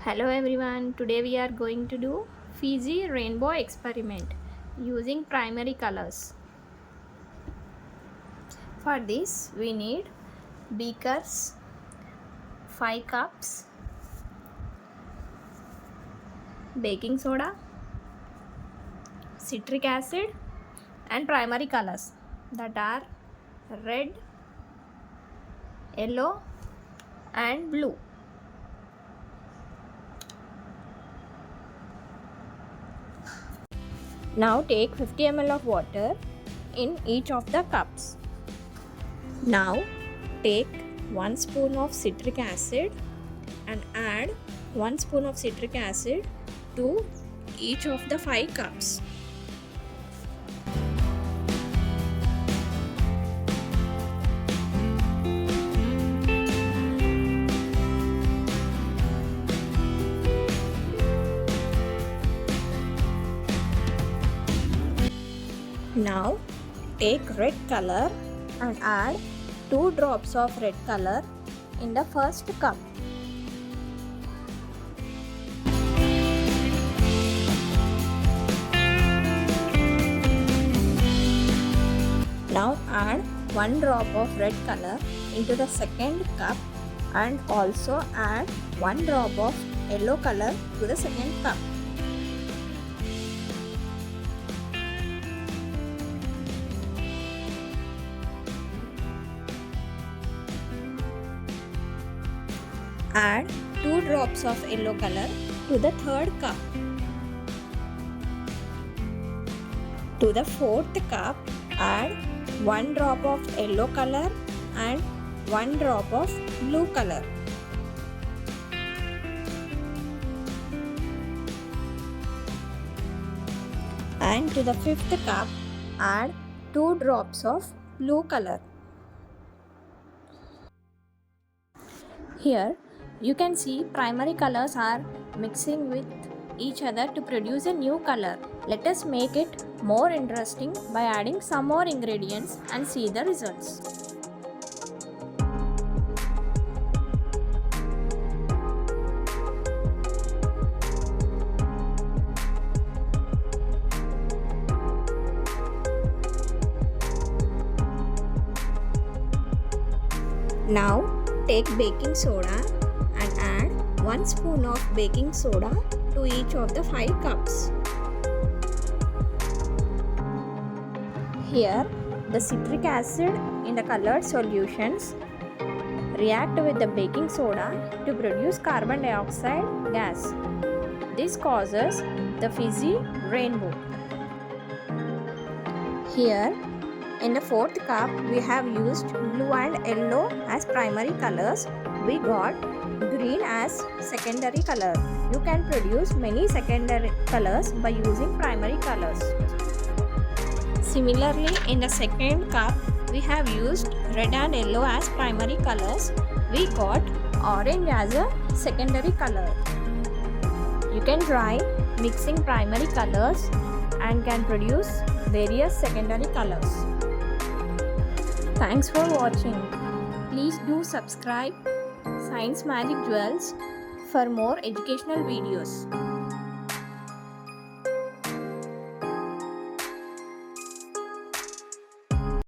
Hello everyone, today we are going to do Fizzy Rainbow experiment using primary colors. For this we need beakers, 5 cups, baking soda, citric acid and primary colors that are red, yellow and blue. Now take 50 ml of water in each of the cups. Now take 1 spoon of citric acid and add 1 spoon of citric acid to each of the 5 cups. Now take red color and add 2 drops of red color in the first cup. Now add 1 drop of red color into the second cup and also add 1 drop of yellow color to the second cup. Add 2 drops of yellow color to the third cup. To the fourth cup, add 1 drop of yellow color and 1 drop of blue color. And to the fifth cup, add 2 drops of blue color. Here you can see primary colors are mixing with each other to produce a new color. Let us make it more interesting by adding some more ingredients and see the results. Now take baking soda and add 1 spoon of baking soda to each of the 5 cups. Here the citric acid in the colored solutions react with the baking soda to produce carbon dioxide gas. This causes the fizzy rainbow. Here in the fourth cup we have used blue and yellow as primary colors. We got green as secondary color. You can produce many secondary colors by using primary colors. Similarly, in the second cup we have used red and yellow as primary colors. We got orange as a secondary color. You can try mixing primary colors and can produce various secondary colors. Thanks for watching. Please do subscribe Science Magic Jewels for more educational videos.